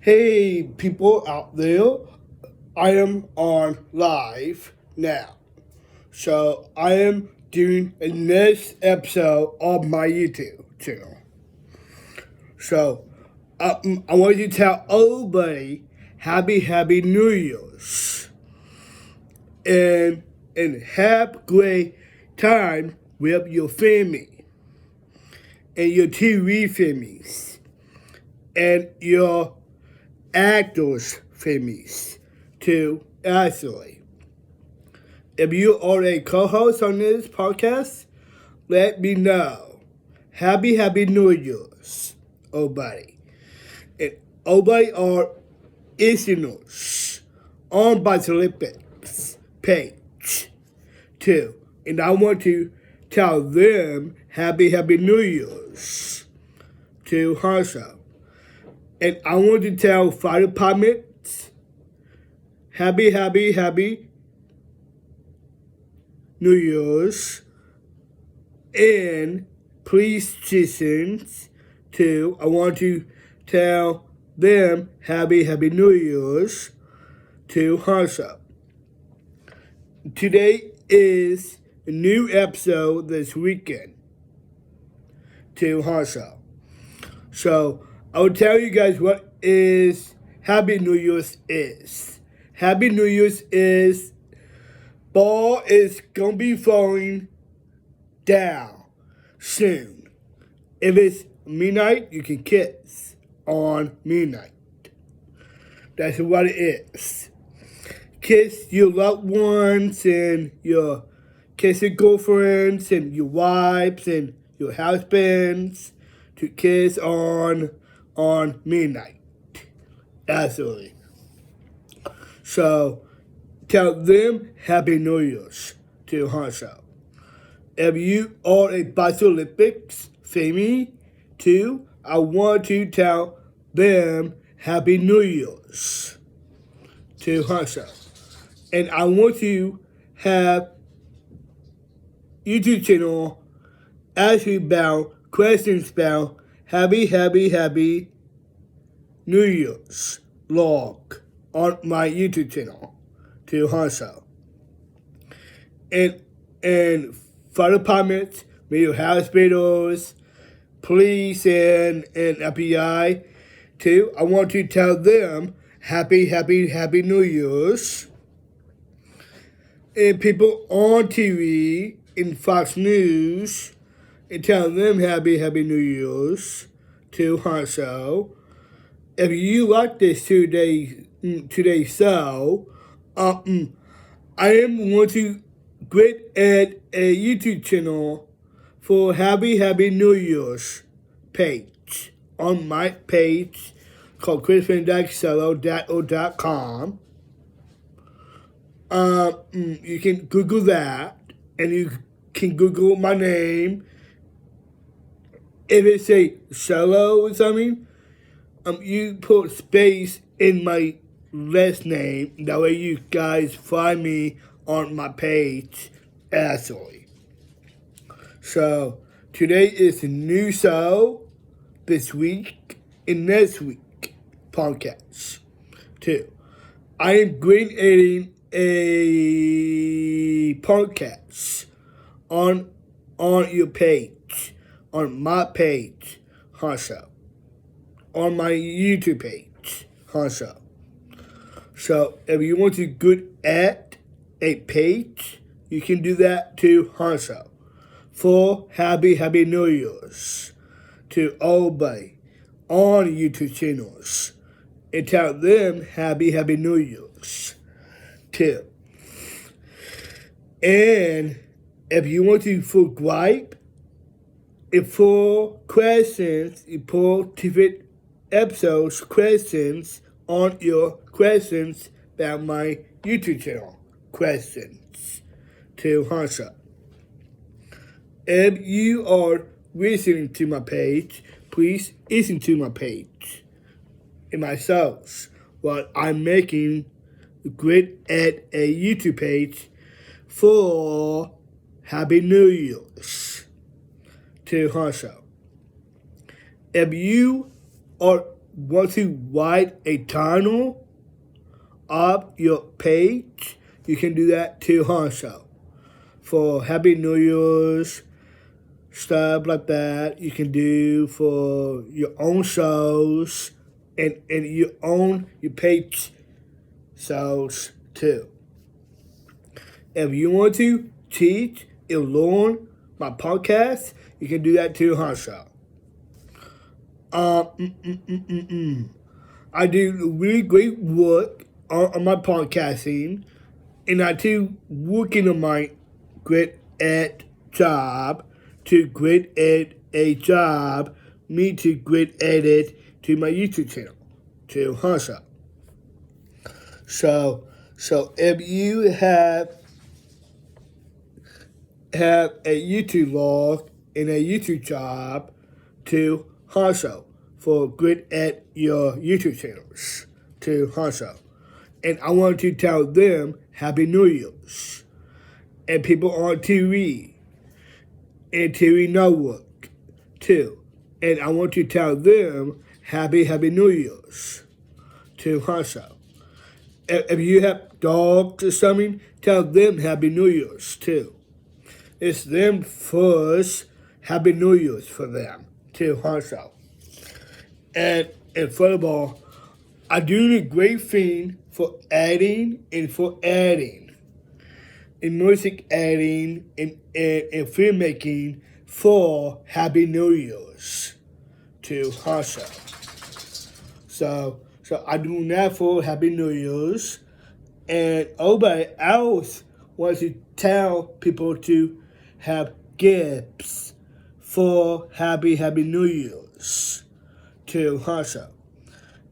Hey, people out there, I am on live now. So, I am doing a next episode of my YouTube channel. So, I want to tell everybody happy New Year's. And have great time with your family and your TV families and your actors families too, actually. If you are a co-host on this podcast, let me know. Happy New Year's, everybody. And everybody are listeners on Bus Olympics page too. And I want to tell them happy New Year's to Harsha. And I want to tell fire departments happy New Year's, and police stations too. I want to tell them happy New Year's to Harsha. Today is a new episode this weekend to Harsha. So I'll tell you guys what is Happy New Year's is. Happy New Year's is ball is gonna be falling down soon. If it's midnight, you can kiss on midnight. That's what it is. Kiss your loved ones and kiss your girlfriends and your wives and your husbands to kiss on midnight. Absolutely. So tell them Happy New Year's to Harsha. If you are a Bus Olympics family too, I want to tell them Happy New Year's to Harsha. And I want to have YouTube channel actually about questions about happy New Year's log on my YouTube channel to Harsha. And fire departments, major hospitals, police and FBI too. I want to tell them happy New Year's. And people on TV in Fox News and tell them happy New Year's to Harsha. If you like this today's show, I am going to create a YouTube channel for happy New Year's page on my page called christian.solo.com. You can Google that, and you can Google my name. If it's a solo or something, you put space in my last name. That way you guys find me on my page, actually. So, today is a new show this week and next week podcast, too. I am creating a podcast on your page, on my page, Harsha, on my YouTube page, Harsha. So if you want to good at a page, you can do that to Harsha for happy New Year's to everybody on YouTube channels and tell them happy New Year's too. And if you want to subscribe, if for questions, you put different episodes, questions on your questions about my YouTube channel, questions to Harsha. If you are listening to my page, please listen to my page and my shows while I'm making great at a YouTube page for Happy New Year's to Harsha. If you are want to write a title of your page, you can do that too also. For Happy New Year's, stuff like that, you can do for your own shows and your page shows too. If you want to teach and learn my podcast, you can do that too also. I do really great work on my podcasting, and I do working on my great at job to great at a job, me to great edit to my YouTube channel to hustle. So if you have a YouTube log and a YouTube job to hustle for good at your YouTube channels to hustle. And I want to tell them Happy New Year's. And people on TV and TV Network too. And I want to tell them Happy New Year's to hustle. If you have dogs or something, tell them Happy New Year's too. It's them first. Happy New Year's for them too hustle. And furthermore, I do a great thing for adding and for adding. In music adding and filmmaking for Happy New Year's to hustle. So I do that for Happy New Year's. And everybody else wants to tell people to have gifts for Happy New Year's to hustle.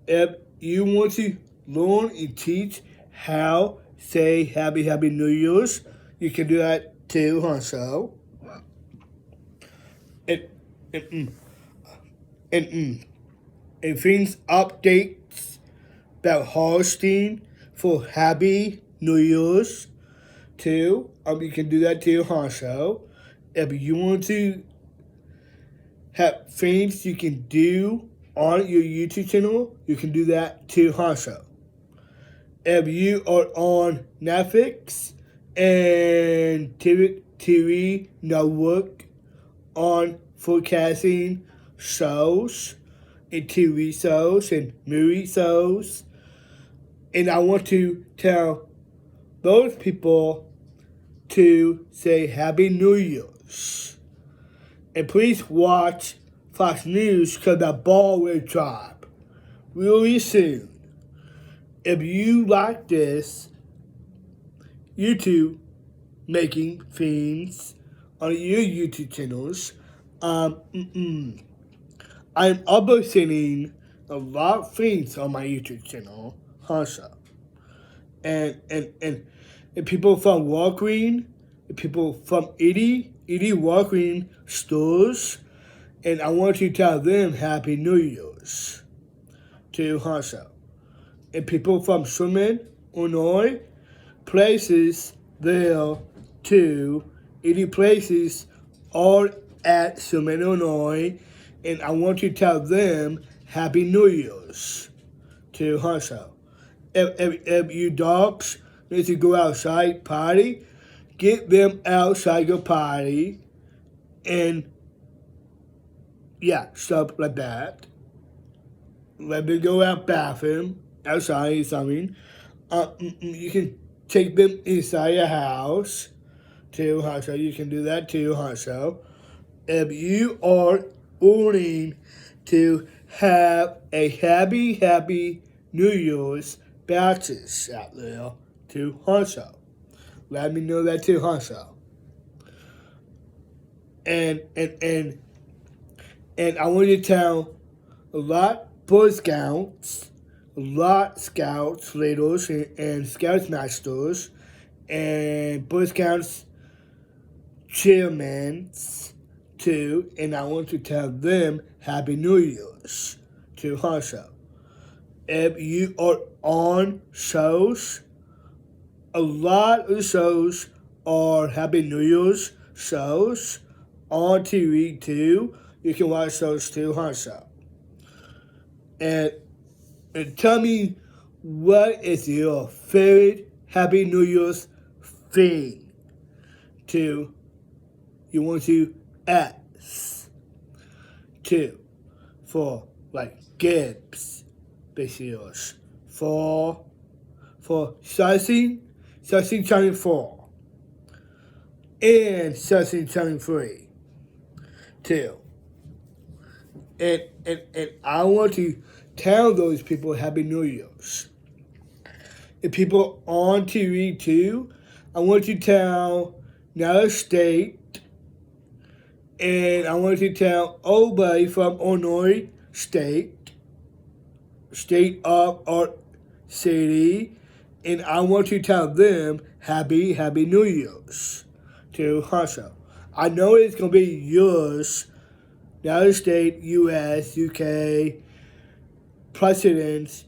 If you want to learn and teach how say Happy New Year's, you can do that too hustle. And things updates about hosting for Happy New Year's too. You can do that too also. If you want to have things you can do on your YouTube channel, you can do that too also. If you are on Netflix and TV Network on forecasting shows and TV shows and movie shows, and I want to tell those people to say Happy New Year's. And please watch Fox News because the ball will drop really soon. If you like this YouTube making things on your YouTube channels, I'm uploading a lot of things on my YouTube channel also. And people from Walgreens, people from 80 Walgreens stores, and I want to tell them Happy New Year's to hustle. And people from Sherman, Illinois, places there too. 80 places all at Sherman, Illinois, and I want to tell them Happy New Year's to hustle. If you dogs need to go outside party, get them outside your party, and stuff like that. Let them go out bathroom outside or something. You can take them inside your house too, so you can do that too, so. If you are willing to have a happy New Year's batches out there to hustle, let me know that too, hustle. And I want to tell a lot Boy Scouts, a lot Scouts leaders and Scouts masters, and Boy Scouts chairmen too, and I want to tell them Happy New Year's to hustle. If you are on shows, a lot of shows are Happy New Year's shows on TV too. You can watch those too hustle. and tell me what is your favorite Happy New Year's thing to you want to ask to for like gifts basically for Sassy turning 4 and Sassy turning 3 too. And I want to tell those people Happy New Year's. And people on TV too, I want to tell United State, and I want to tell everybody from Illinois State, State of our city, and I want to tell them Happy New Year's to Hansel. I know it's gonna be yours, United States, U.S., U.K. presidents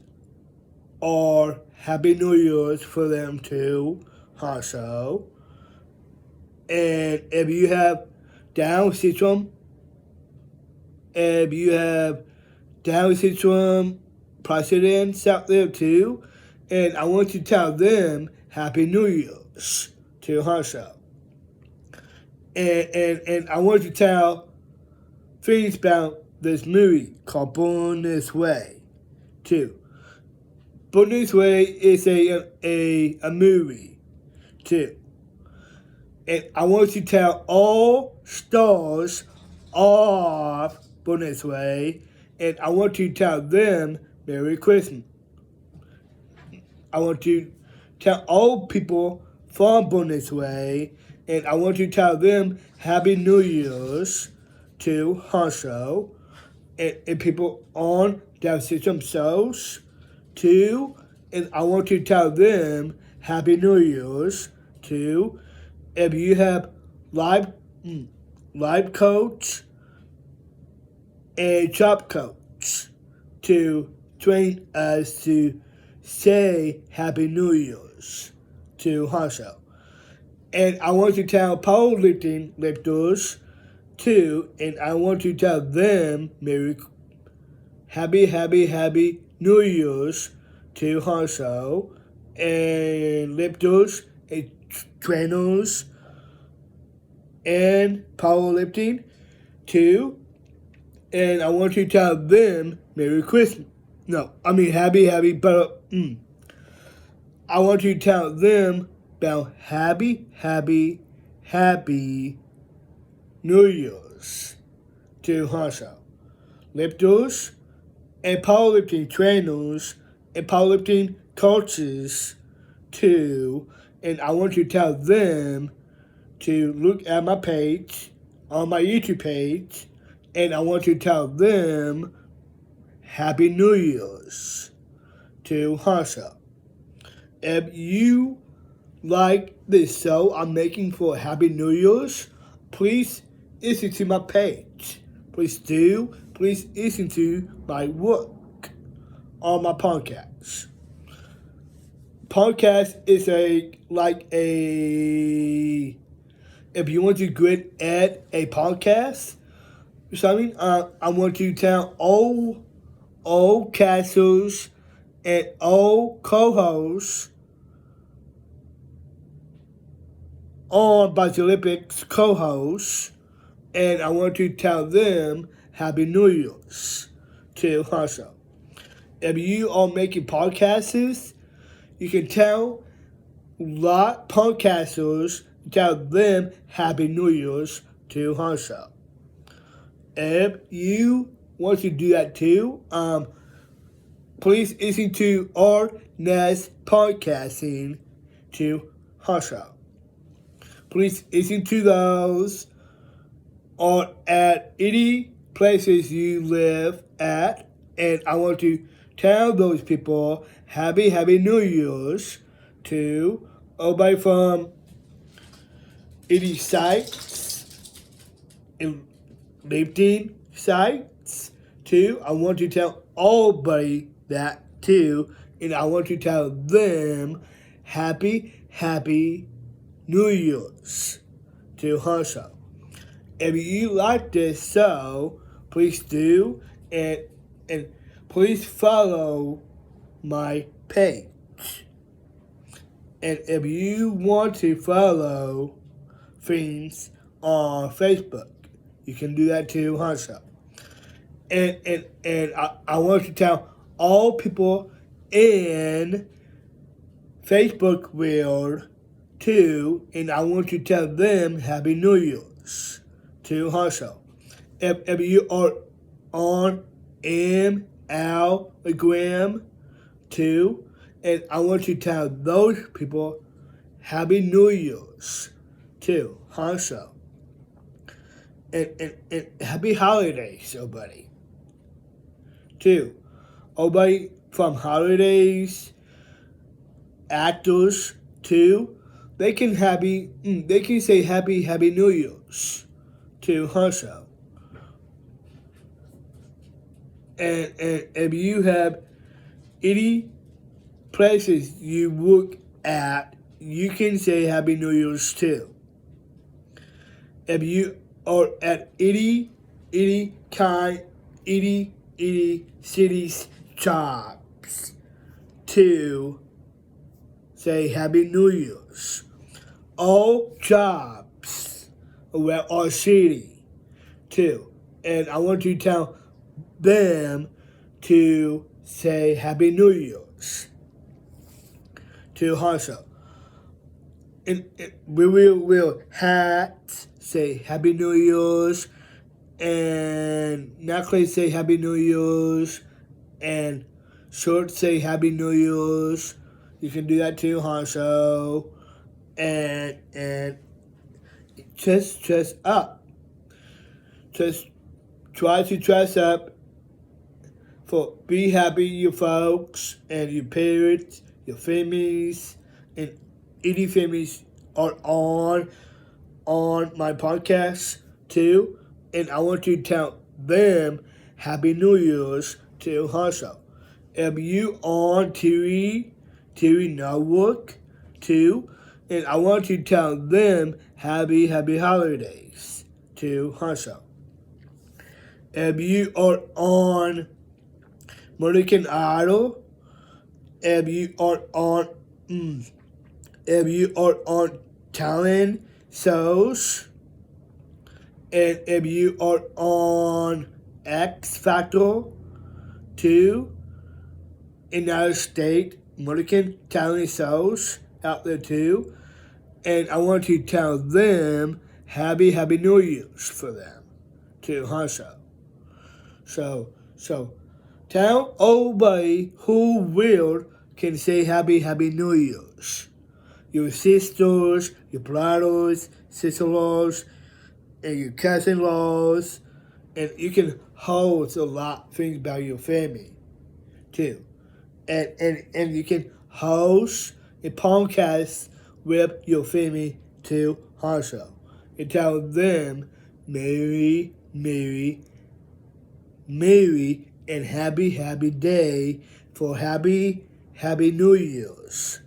are Happy New Year's for them too, also. And if you have Down syndrome, presidents out there too, and I want to tell them Happy New Year's to also. And I want to tell things about this movie called Born This Way too. Born This Way is a movie too. And I want to tell all stars of Born This Way, and I want to tell them Merry Christmas. I want to tell all people from Born This Way, and I want to tell them Happy New Year's to Hanso, and people on Down syndrome cells too, and I want to tell them Happy New Year's too. If you have life coach and job coach to train us to say Happy New Year's to Hanso. And I want to tell powerlifting lifters too, and I want to tell them Happy New Year's to Hanso and lifters and trainers and powerlifting too, and I want to tell them Merry Christmas. No, I mean happy, but I want to tell them about happy New Year's to Hanso, lifters and powerlifting trainers and powerlifting coaches too. And I want to tell them to look at my page, on my YouTube page, and I want to tell them Happy New Year's to Hanso. If you like this show I'm making for Happy New Year's, please listen to my page. Please do. Please listen to my work on my podcast. Podcast is if you want to get at a podcast or something, I want to tell all casters and all co-hosts on Budget Olympics co-hosts, and I want to tell them Happy New Year's to Hanso. If you are making podcasts, you can tell podcasters, tell them Happy New Year's to Hanso. If you want to do that too, please listen to our next podcasting to Hanso. Please listen to those or at any places you live at, and I want to tell those people Happy New Year's to everybody from any sites, lifting sites too. I want to tell everybody that too, and I want to tell them Happy New Year's to Hanso. If you like this show, please do, and please follow my page. And if you want to follow things on Facebook, you can do that too, also. And I want to tell all people in Facebook world too, and I want to tell them Happy New Year's too, also. If you are on Instagram too, and I want to tell those people Happy New Year's too, also. And happy holidays, everybody. Too. Everybody from holidays, actors too, they can say happy New Year's too, also. And if you have any places you work at, you can say Happy New Year's too. If you are at any city's jobs to say Happy New Year's. All jobs around our city too. And I want to tell them to say Happy New Year's to also. And we will hats say Happy New Year's, and necklace say Happy New Year's, and shorts say Happy New Year's. You can do that too, also. And just dress up. Just try to dress up for be happy, your folks and your parents, your families, and any families are on my podcast too. And I want to tell them Happy New Year's too, also. If you on TV network too, and I want to tell them happy holidays too, also. If you are on American Idol, if you are on talent shows, and if you are on X Factor too, in United States, American talent shows out there too, and I want to tell them happy New Year's for them too, also. So tell everybody who will can say happy New Year's. Your sisters, your brothers, sister-in-laws, and your cousin-in-laws, and you can host a lot of things about your family too. And you can host a podcast with your family too, also. And tell them Merry and happy day for happy New Year's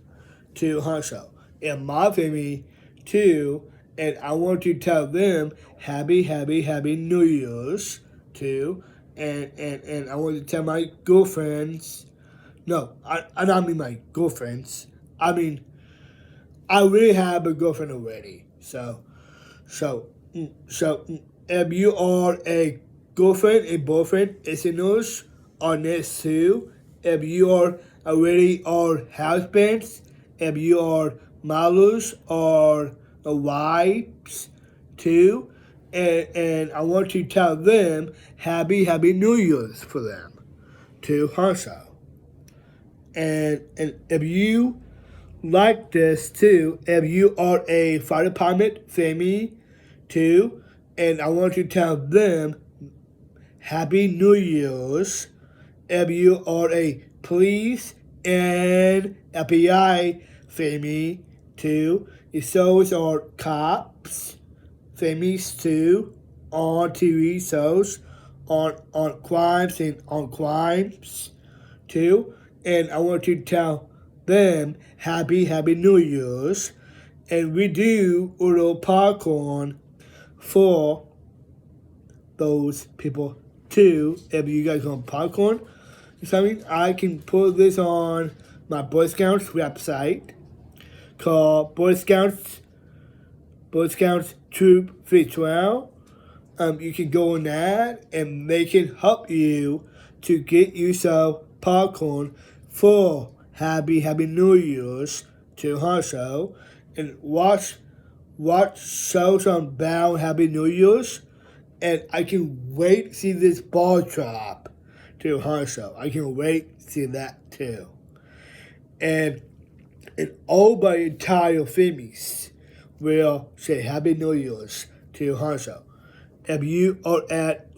to also. And my family too, and I want to tell them happy New Year's too. And I want to tell my girlfriends. No, I don't mean my girlfriends. I mean, I really have a girlfriend already. So if you are a girlfriend and boyfriend listeners on this too, if you are already are husbands, if you are mothers or wives too, and I want to tell them happy New Year's for them too, also. And if you like this too, if you are a fire department family too, and I want to tell them Happy New Year's. If you are a police and FBI family too, those are cops families too on TV shows on crimes and on crimes too. And I want to tell them happy New Year's. And we do a little popcorn for those people too. If you guys want popcorn, something, I can put this on my Boy Scouts website called Boy Scouts Troop 312. You can go on that and they can help you to get yourself popcorn for Happy New Year's to Harsho and watch shows on Bound Happy New Year's. And I can wait to see this ball drop to Harsho. I can wait to see that too. And all my entire families will say Happy New Year's to Harsho. If you are at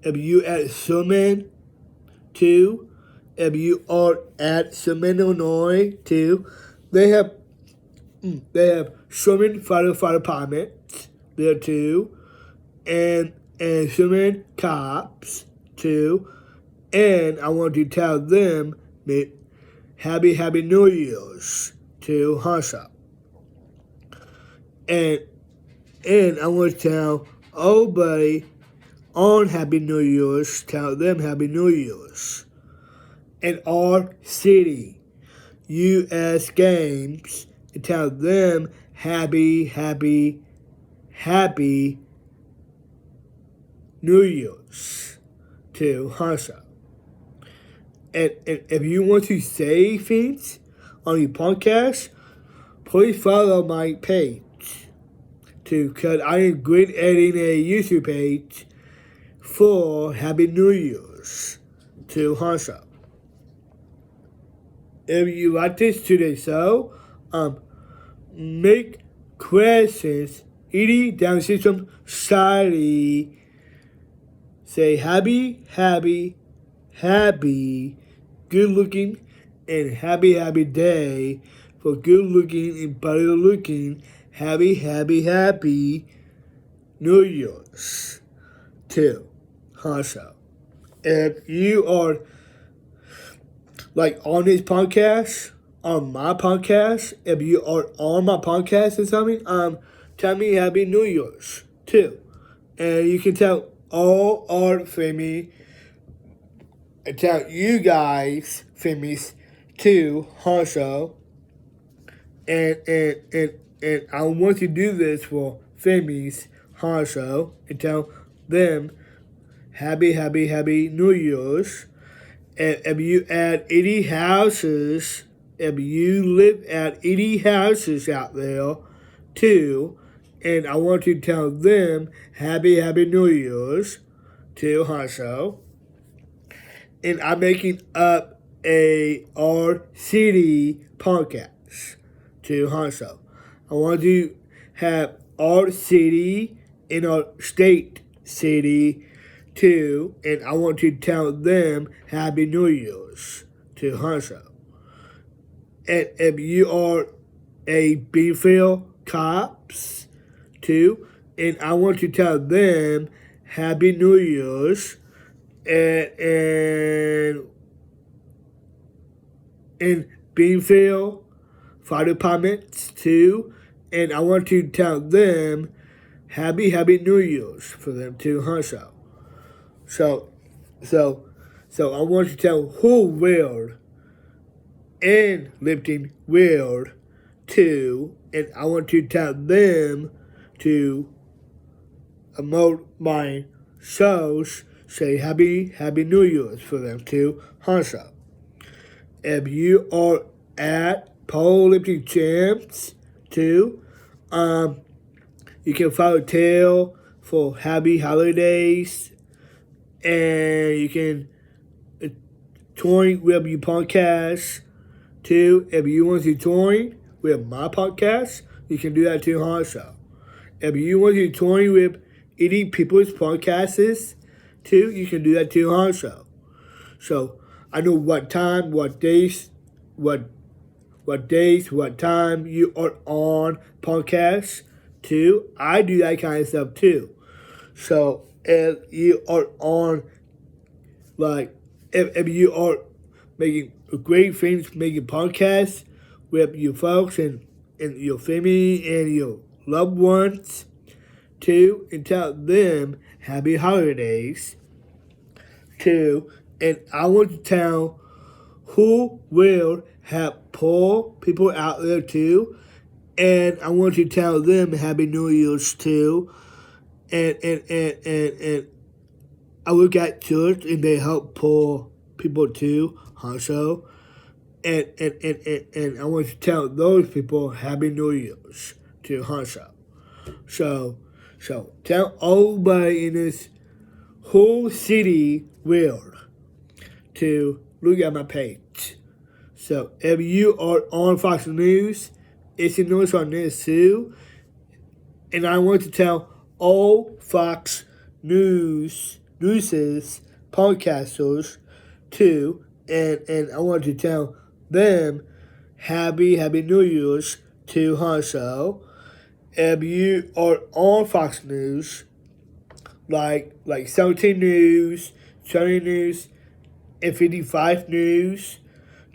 if you at Sherman too, if you are at Sherman, Illinois too, they have Sherman Fire Department there too, and Sherman cops too, and I want to tell them Happy New Year's to Harsha. And I want to tell everybody on Happy New Year's, tell them Happy New Year's. In our city, U.S. Games, and tell them Happy New Year's to Harsha. And if you want to say things on your podcast, please follow my page too, because I am great editing a YouTube page for Happy New Year's to Harsha. If you like this today's show, make questions, eating Down Syndrome Society, say happy, good looking, and happy day for good looking and better looking. Happy New Year's to Harsha. If you are on this podcast, on my podcast, if you are on my podcast or something, tell me Happy New Year's too. And you can tell all our family and tell you guys families to Harsha. And I want to do this for families Harsha and tell them Happy New Year's. And if you add 80 houses, if you live at 80 houses out there too, and I want to tell them Happy New Year's to Harsha. And I'm making up our city podcast to Harsha. I want to have our city and our state city too, and I want to tell them Happy New Year's to Harsha. And if you are a Beanfield cops too, and I want to tell them Happy New Year's and Beanfield Fire Departments too, and I want to tell them Happy New Year's for them too, Harsha. So I want to tell whole world and lifting world too, and I want to tell them to promote my shows, say Happy New Year's for them too, Harsha. If you are at powerlifting champs too, you can follow Tail for Happy Holidays. And you can join with your podcast too. If you want to join with my podcast, you can do that too, Harsha. If you want to join with any people's podcasts too, you can do that too, Harsha. So I know what time, what days, what time you are on podcasts too. I do that kind of stuff too. So if you are on, if you are making great things, making podcasts with your folks and your family and your loved ones too, and tell them Happy Holidays. too, and I want to tell who will have poor people out there too, and I want to tell them Happy New Year's too, and I work at church and they help poor people too, also. And I want to tell those people Happy New Year's to Hansa. So tell everybody in this whole city world to look at my page. So if you are on Fox News, it's a news on this too. And I want to tell all Fox News's podcasters too, and I want to tell them Happy New Year's to Hanso. If you are on Fox News, like 17 News, 20 News, and 55 News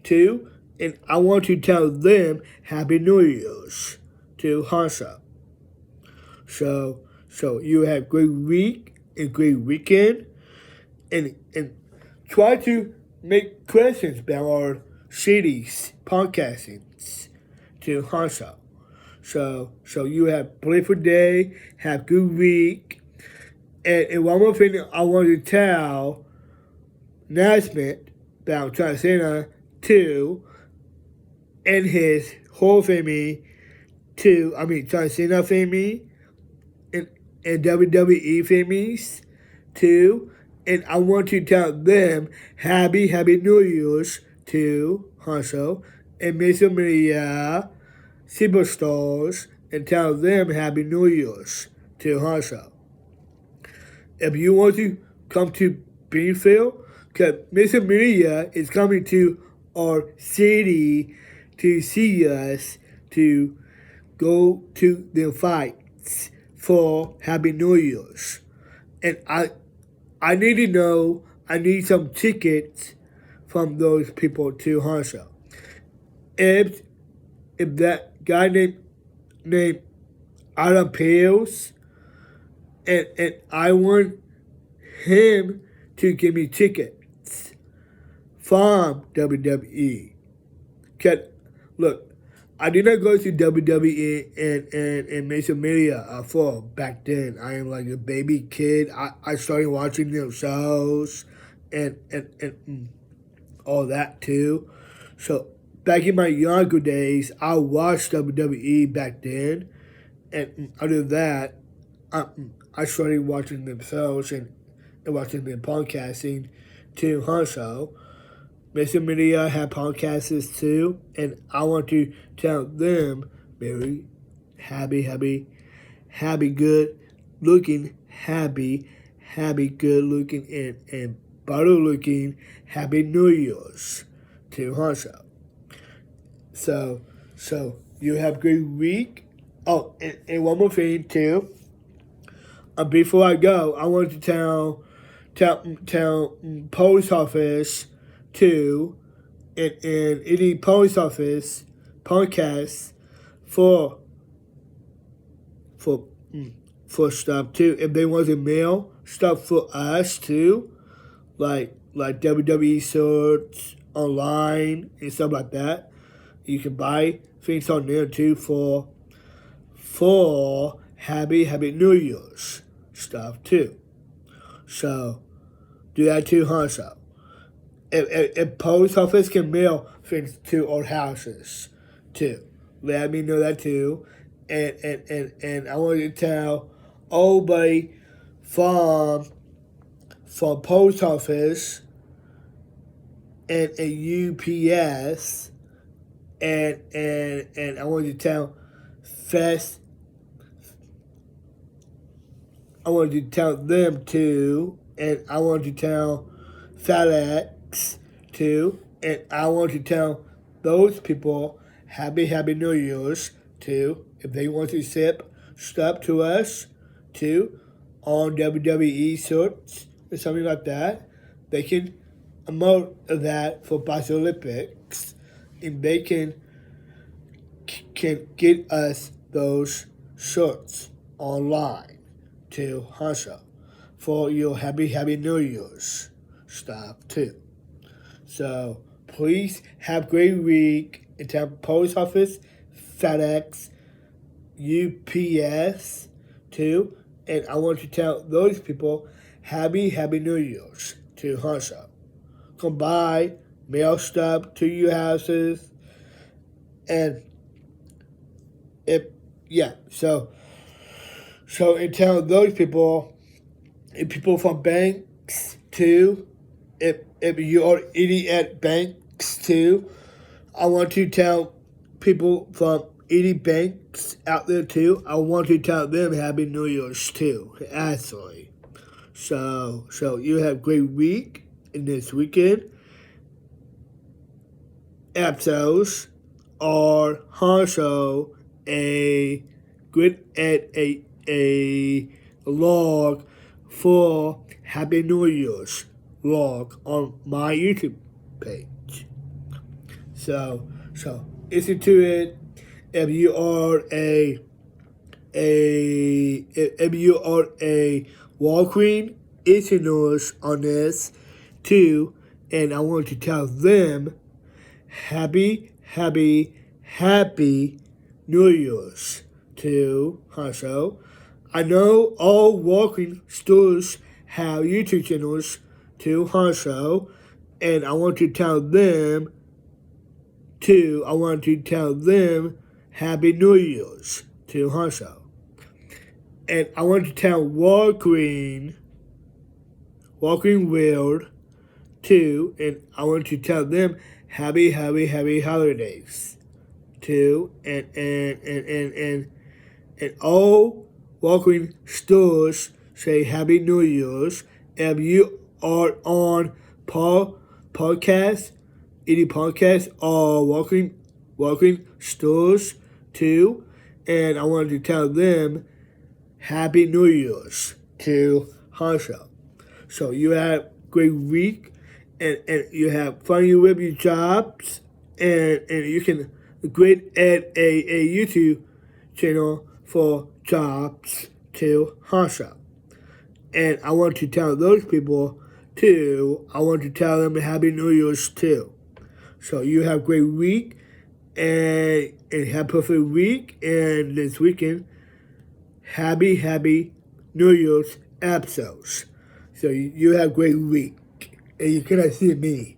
too, and I want to tell them Happy New Year's to Hanso. So you have a great week and great weekend, and try to make questions about our cities podcasting to Hansa. So you have a playful day, have a good week, and one more thing I want to tell announcement about John Cena too, and his whole family too. I mean John Cena family and WWE families too. And I want to tell them Happy New Year's to Hanso and Miss Maria Superstars, and tell them Happy New Year's to Hanso. If you want to come to Beanfield, because Miss Maria is coming to our city to see us, to go to the fights for Happy New Year's. And I need to know, I need some tickets from those people to Hanso. If that guy named Adam Pales, and I want him to give me tickets from WWE. Cause look, I did not go to WWE and major media for back then. I am like a baby kid. I started watching their shows and all that too. So back in my younger days, I watched WWE back then, and other than that, I started watching them shows and watching them podcasting too. Also, Mr. Media have podcasts too, and I want to tell them very happy, good looking, happy, good looking, and better looking Happy New Year's to Hanso. So you have a great week. Oh, and one more thing too. Before I go, I want to tell post office too, and any post office podcast for stuff too. If they want to mail stuff for us too, like WWE shirts online and stuff like that, you can buy things on there too for Happy New Year's stuff too. So do that too, Hanso. If post office can mail things to our houses too, let me know that too. And I want to tell everybody from post office and UPS and I want to tell I want to tell them too, and I want to tell FedEx too, and I want to tell those people Happy New Year's too. If they want to ship stuff to us too on WWE shirts or something like that, they can promote that for Paris Olympics, and they can get us those shirts online to Hansa for your Happy New Year's stuff too. So please have a great week in Tampa Post Office, FedEx, UPS too. And I want to tell those people happy New Year's to Hansha. Come by, mail stuff to your houses, and and tell those people, and people from banks too, if you are eating at banks too, I want to tell people from eating banks out there too. I want to tell them Happy New Year's too, actually. So you have a great week in this weekend. Episodes are also a good at a log for Happy New Year's log on my YouTube page. So listen to it. If you are if you are a Walgreens listeners on this too, and I want to tell them happy New Year's to Hansel. I know all Walgreens stores have YouTube channels to Hansel, and I want to tell them too. I want to tell them Happy New Year's to Hansel. And I want to tell Walgreens World too, and I want to tell them happy holidays too, and all Walgreens stores say Happy New Year's. If you are on podcast, any podcast, or Walgreens stores too, and I want to tell them Happy New Year's to Hansel. So you have a great week, and you have fun with your jobs, and you can create a YouTube channel for jobs to Hansel. And I want to tell those people too, I want to tell them Happy New Year's too. So you have a great week, and have a perfect week, and this weekend, happy New Year's episodes. So you have a great week, and you cannot see me.